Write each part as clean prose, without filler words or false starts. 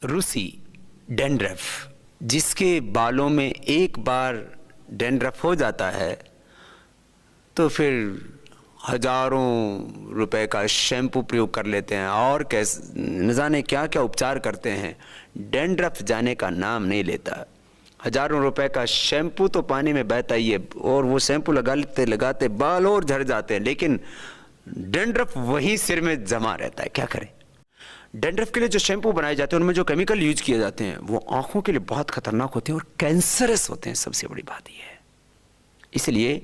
रूसी डैंड्रफ, जिसके बालों में एक बार डैंड्रफ हो जाता है तो फिर हजारों रुपए का शैम्पू प्रयोग कर लेते हैं और कैसे न जाने क्या क्या उपचार करते हैं। डैंड्रफ जाने का नाम नहीं लेता। हजारों रुपए का शैम्पू तो पानी में बहता ही है और वो शैम्पू लगाते लगाते बाल और झड़ जाते हैं, लेकिन डैंड्रफ वहीं सिर में जमा रहता है। क्या करें? डैंड्रफ के लिए जो शैम्पू बनाए जाते हैं उनमें जो केमिकल यूज किए जाते हैं वो आंखों के लिए बहुत खतरनाक होते हैं और कैंसरस होते हैं। सबसे बड़ी बात यह है, इसलिए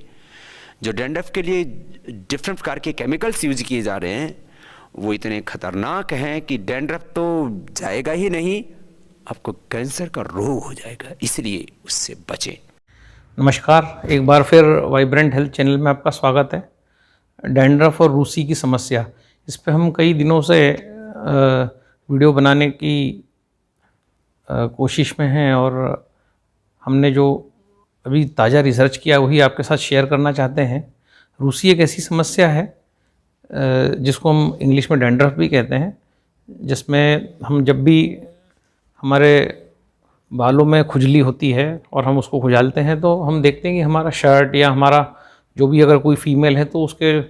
जो डैंड्रफ के लिए डिफरेंट प्रकार के केमिकल्स यूज किए जा रहे हैं वो इतने खतरनाक हैं कि डैंड्रफ तो जाएगा ही नहीं, आपको कैंसर का रोग हो जाएगा, इसलिए उससे बचें। नमस्कार, एक बार फिर वाइब्रेंट हेल्थ चैनल में आपका स्वागत है। डैंड्रफ और रूसी की समस्या, इस पे हम कई दिनों से वीडियो बनाने की कोशिश में हैं और हमने जो अभी ताज़ा रिसर्च किया वही आपके साथ शेयर करना चाहते हैं। रूसी एक ऐसी समस्या है जिसको हम इंग्लिश में डैंड्रफ भी कहते हैं, जिसमें हम जब भी हमारे बालों में खुजली होती है और हम उसको खुजालते हैं तो हम देखते हैं कि हमारा शर्ट या हमारा जो भी, अगर कोई फीमेल है तो उसके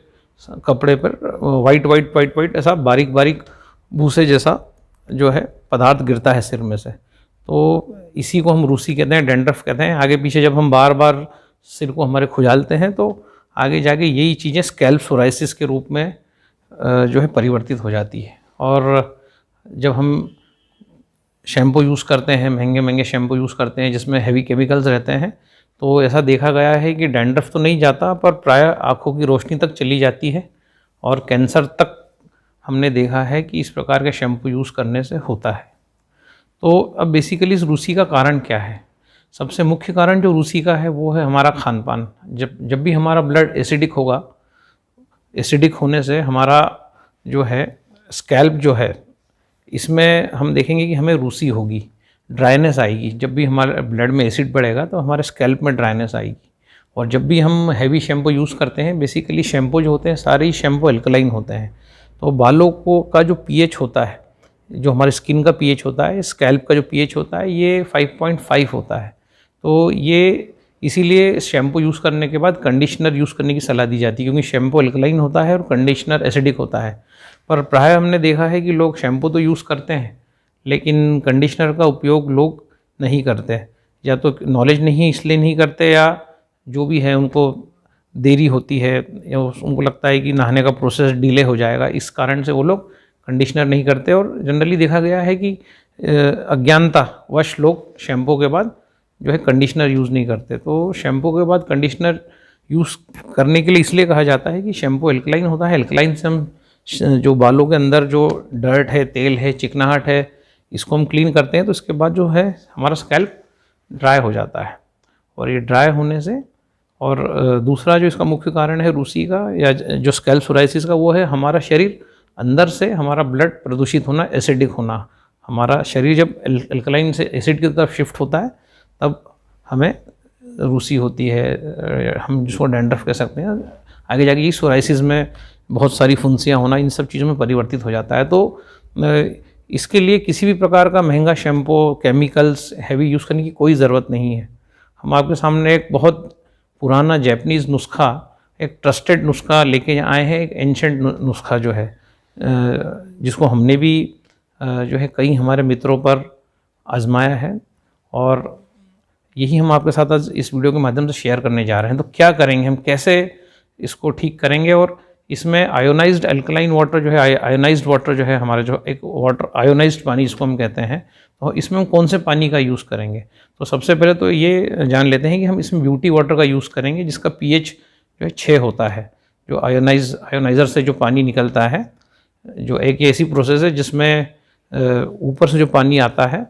कपड़े पर वाइट ऐसा बारीक बारीक भूसे जैसा जो है पदार्थ गिरता है सिर में से। तो इसी को हम रूसी कहते हैं, डैंड्रफ कहते हैं। आगे पीछे जब हम बार बार सिर को हमारे खुजालते हैं तो आगे जाके यही चीज़ें स्कैल्प सोराइसिस के रूप में जो है परिवर्तित हो जाती है। और जब हम शैम्पू यूज़ करते हैं, महंगे महंगे शैम्पू यूज़ करते हैं जिसमें हैवी केमिकल्स रहते हैं, तो ऐसा देखा गया है कि डैंड्रफ तो नहीं जाता पर प्राय आँखों की रोशनी तक चली जाती है और कैंसर तक हमने देखा है कि इस प्रकार के शैम्पू यूज़ करने से होता है। तो अब बेसिकली इस रूसी का कारण क्या है? सबसे मुख्य कारण जो रूसी का है वो है हमारा खान पान। जब भी हमारा ब्लड एसिडिक होगा, एसिडिक होने से हमारा जो है स्कैल्प जो है इसमें हम देखेंगे कि हमें रूसी होगी, ड्राइनेस आएगी। जब भी हमारे ब्लड में एसिड बढ़ेगा तो हमारे स्कैल्प में ड्राइनेस आएगी। और जब भी हम हैवी शैम्पू यूज़ करते हैं, बेसिकली शैम्पू जो होते हैं सारे ही शैम्पू अल्कलाइन होते हैं, तो बालों को का जो पीएच होता है, जो हमारे स्किन का पीएच होता है, स्कैल्प का जो पीएच होता है, ये 5.5 होता है। तो ये इसीलिए शैम्पू यूज़ करने के बाद कंडीशनर यूज़ करने की सलाह दी जाती है, क्योंकि शैम्पू अल्कलाइन होता है और कंडीशनर एसिडिक होता है। पर प्राय हमने देखा है कि लोग शैम्पू तो यूज़ करते हैं लेकिन कंडीशनर का उपयोग लोग नहीं करते, या तो नॉलेज नहीं इसलिए नहीं करते, या जो भी है उनको देरी होती है, या उनको लगता है कि नहाने का प्रोसेस डिले हो जाएगा, इस कारण से वो लोग कंडीशनर नहीं करते। और जनरली देखा गया है कि अज्ञानतावश लोग शैम्पू के बाद जो है कंडीशनर यूज़ नहीं करते। तो शैम्पू के बाद कंडीशनर यूज़ करने के लिए इसलिए कहा जाता है कि शैम्पू एल्कलाइन होता है। एल्कलाइन से हम जो बालों के अंदर जो डर्ट है, तेल है, चिकनाहट है, इसको हम क्लीन करते हैं तो इसके बाद जो है हमारा स्कैल्प ड्राई हो जाता है। और ये ड्राई होने से, और दूसरा जो इसका मुख्य कारण है रूसी का या जो स्कैल्प सोराइसिस का, वो है हमारा शरीर अंदर से हमारा ब्लड प्रदूषित होना, एसिडिक होना। हमारा शरीर जब अल्कलाइन से एसिड की तरफ शिफ्ट होता है तब हमें रूसी होती है, हम जिसको डैंड्रफ कह सकते हैं। आगे जाके ये सोराइसिस में बहुत सारी फुंसियाँ होना, इन सब चीज़ों में परिवर्तित हो जाता है। तो इसके लिए किसी भी प्रकार का महंगा शैम्पू, केमिकल्स हैवी यूज़ करने की कोई ज़रूरत नहीं है। हम आपके सामने एक बहुत पुराना जैपनीज़ नुस्खा, एक ट्रस्टेड नुस्खा लेके आए हैं, एक एंशेंट नुस्खा जो है, जिसको हमने भी जो है कई हमारे मित्रों पर आजमाया है और यही हम आपके साथ आज इस वीडियो के माध्यम से शेयर करने जा रहे हैं। तो क्या करेंगे हम, कैसे इसको ठीक करेंगे? और इसमें आयोनाइज्ड अल्कलाइन वाटर जो है, आयोनाइज्ड वाटर जो है, हमारे जो एक वाटर आयोनाइज्ड पानी जिसको हम कहते हैं, तो इसमें हम कौन से पानी का यूज़ करेंगे? तो सबसे पहले तो ये जान लेते हैं कि हम इसमें ब्यूटी वाटर का यूज़ करेंगे, जिसका पीएच जो है 6 होता है। जो आयोनाइज़र से जो पानी निकलता है, जो एक ऐसी प्रोसेस है जिसमें ऊपर से जो पानी आता है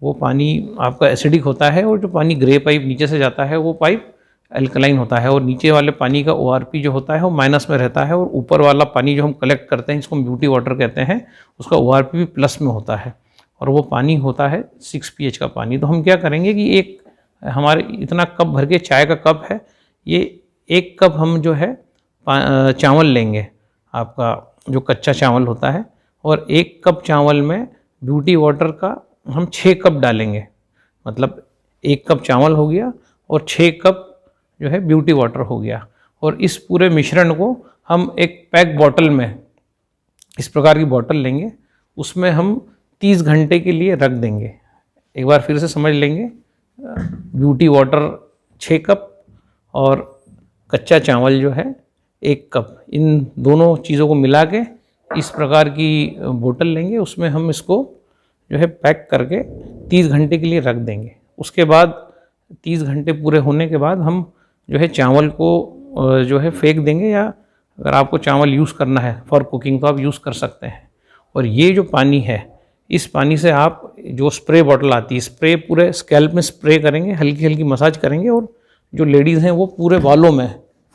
वो पानी आपका एसिडिक होता है, और जो पानी ग्रे पाइप नीचे से जाता है वो पाइप अल्कलाइन होता है, और नीचे वाले पानी का ORP जो होता है वो माइनस में रहता है, और ऊपर वाला पानी जो हम कलेक्ट करते हैं जिसको हम ब्यूटी वाटर कहते हैं, उसका ORP भी प्लस में होता है, और वो पानी होता है 6 pH का पानी। तो हम क्या करेंगे कि एक हमारे इतना कप भर के चाय का कप है, ये 1 कप हम जो है चावल लेंगे, आपका जो कच्चा चावल होता है, और 1 कप चावल में ब्यूटी वाटर का हम 6 कप डालेंगे, मतलब 1 कप चावल हो गया और 6 कप जो है ब्यूटी वाटर हो गया। और इस पूरे मिश्रण को हम एक पैक बॉटल में, इस प्रकार की बॉटल लेंगे, उसमें हम 30 घंटे के लिए रख देंगे। एक बार फिर से समझ लेंगे, ब्यूटी वाटर 6 कप और कच्चा चावल जो है 1 कप, इन दोनों चीज़ों को मिला के इस प्रकार की बोतल लेंगे, उसमें हम इसको जो है पैक करके 30 घंटे के लिए रख देंगे। उसके बाद 30 घंटे पूरे होने के बाद हम जो है चावल को जो है फेंक देंगे, या अगर आपको चावल यूज़ करना है फॉर कुकिंग तो आप यूज़ कर सकते हैं। और ये जो पानी है, इस पानी से आप जो स्प्रे बॉटल आती है, स्प्रे पूरे स्कैल्प में स्प्रे करेंगे, हल्की हल्की मसाज करेंगे, और जो लेडीज़ हैं वो पूरे बालों में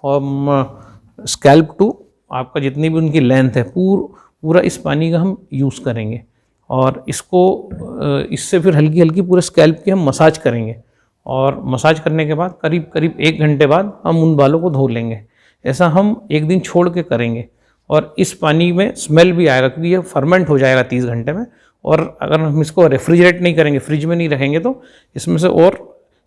फ्रॉम स्कैल्प टू आपका जितनी भी उनकी लेंथ है पूरा इस पानी का हम यूज़ करेंगे। और इसको इससे फिर हल्की हल्की पूरे स्कैल्प की हम मसाज करेंगे, और मसाज करने के बाद करीब करीब 1 घंटे बाद हम उन बालों को धो लेंगे। ऐसा हम 1 दिन छोड़ के करेंगे, और इस पानी में स्मेल भी आएगा क्योंकि ये फर्मेंट हो जाएगा 30 घंटे में। और अगर हम इसको रेफ्रिजरेट नहीं करेंगे, फ्रिज में नहीं रखेंगे, तो इसमें से और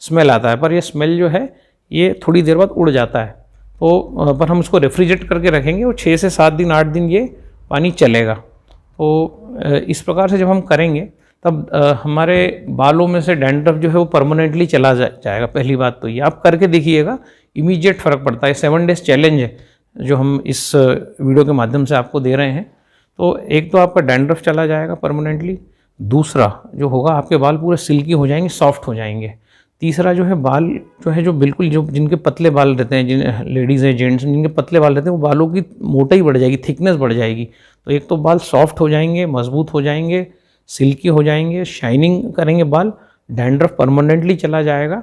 स्मेल आता है, पर ये स्मेल जो है ये थोड़ी देर बाद उड़ जाता है। तो पर हम इसको रेफ्रिजरेट करके रखेंगे और 6 से 7 दिन 8 दिन ये पानी चलेगा। तो इस प्रकार से जब हम करेंगे तब हमारे बालों में से डैंड्रफ जो है वो परमानेंटली चला जाएगा। पहली बात तो ये आप करके देखिएगा, इमीडिएट फ़र्क पड़ता है। 7 डेज़ चैलेंज है जो हम इस वीडियो के माध्यम से आपको दे रहे हैं। तो एक तो आपका डैंड्रफ चला जाएगा परमानेंटली, दूसरा जो होगा आपके बाल पूरे सिल्की हो जाएंगे, सॉफ्ट हो जाएंगे, तीसरा जो है बाल जो है जो बिल्कुल जो जिनके पतले बाल रहते हैं, जिन लेडीज़ हैं जेंट्स जिनके पतले बाल रहते हैं, वो बालों की मोटाई बढ़ जाएगी, थिकनेस बढ़ जाएगी। तो एक तो बाल सॉफ्ट हो जाएंगे, मजबूत हो जाएंगे, सिल्की हो जाएंगे, शाइनिंग करेंगे बाल, डैंड्रफ परमानेंटली चला जाएगा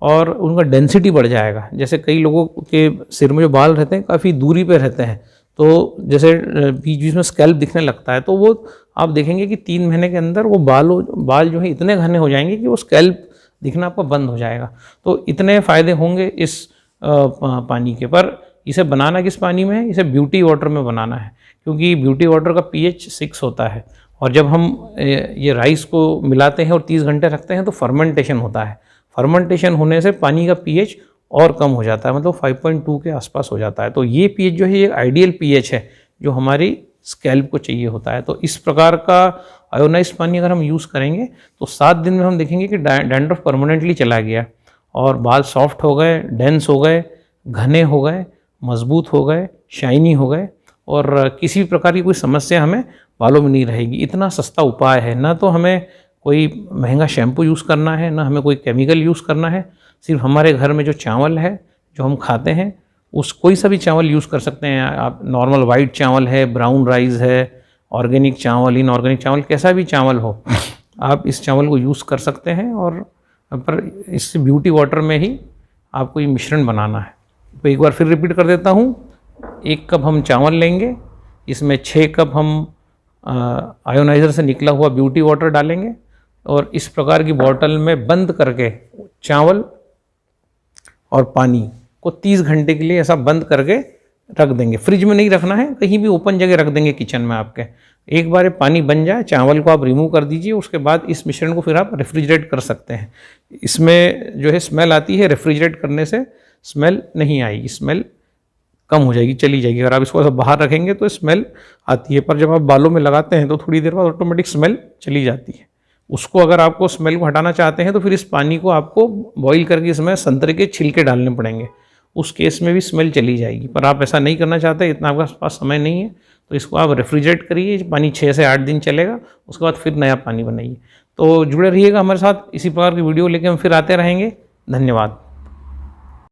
और उनका डेंसिटी बढ़ जाएगा। जैसे कई लोगों के सिर में जो बाल रहते हैं काफ़ी दूरी पे रहते हैं, तो जैसे बीच बीच में स्कैल्प दिखने लगता है, तो वो आप देखेंगे कि 3 महीने के अंदर वो बाल जो है इतने घने हो जाएंगे कि वो स्कैल्प दिखना आपका बंद हो जाएगा। तो इतने फ़ायदे होंगे इस पानी के। पर इसे बनाना किस पानी में है? इसे ब्यूटी वाटर में बनाना है, क्योंकि ब्यूटी वाटर का pH 6 होता है। और जब हम ये राइस को मिलाते हैं और 30 घंटे रखते हैं तो फर्मेंटेशन होता है। फर्मेंटेशन होने से पानी का pH और कम हो जाता है, मतलब 5.2 के आसपास हो जाता है। तो ये pH जो है ये आइडियल pH है जो हमारी स्कैल्प को चाहिए होता है। तो इस प्रकार का आयोनाइज्ड पानी अगर हम यूज़ करेंगे तो 7 दिन में हम देखेंगे कि डैंड्रफ परमानेंटली चला गया और बाल सॉफ्ट हो गए, डेंस हो गए, घने हो गए, मजबूत हो गए, शाइनी हो गए, और किसी भी प्रकार की कोई समस्या हमें बालों में नहीं रहेगी। इतना सस्ता उपाय है, ना तो हमें कोई महंगा शैम्पू यूज़ करना है, ना हमें कोई केमिकल यूज़ करना है। सिर्फ हमारे घर में जो चावल है जो हम खाते हैं, उस कोई सा भी चावल यूज़ कर सकते हैं आप। नॉर्मल वाइट चावल है, ब्राउन राइस है, ऑर्गेनिक चावल, इनऑर्गेनिक चावल, कैसा भी चावल हो, आप इस चावल को यूज़ कर सकते हैं। और पर इस ब्यूटी वाटर में ही आपको ये मिश्रण बनाना है। तो एक बार फिर रिपीट कर देता हूँ, 1 कप हम चावल लेंगे, इसमें 6 कप हम आयोनाइज़र से निकला हुआ ब्यूटी वाटर डालेंगे, और इस प्रकार की बॉटल में बंद करके चावल और पानी को 30 घंटे के लिए ऐसा बंद करके रख देंगे। फ्रिज में नहीं रखना है, कहीं भी ओपन जगह रख देंगे किचन में आपके। एक बार पानी बन जाए, चावल को आप रिमूव कर दीजिए, उसके बाद इस मिश्रण को फिर आप रेफ्रिजरेट कर सकते हैं। इसमें जो है स्मेल आती है, रेफ्रिजरेट करने से स्मेल नहीं आएगी, स्मेल कम हो जाएगी, चली जाएगी। अगर आप इसको बाहर रखेंगे तो स्मेल आती है, पर जब आप बालों में लगाते हैं तो थोड़ी देर बाद ऑटोमेटिक स्मेल चली जाती है। उसको अगर आपको स्मेल को हटाना चाहते हैं तो फिर इस पानी को आपको बॉईल करके इसमें संतरे के छिलके डालने पड़ेंगे, उस केस में भी स्मेल चली जाएगी। पर आप ऐसा नहीं करना चाहते, इतना आपके पास समय नहीं है, तो इसको आप रेफ्रिजरेट करिए, पानी 6 से 8 दिन चलेगा, उसके बाद फिर नया पानी बनाइए। तो जुड़े रहिएगा हमारे साथ, इसी प्रकार की वीडियो लेके हम फिर आते रहेंगे। धन्यवाद।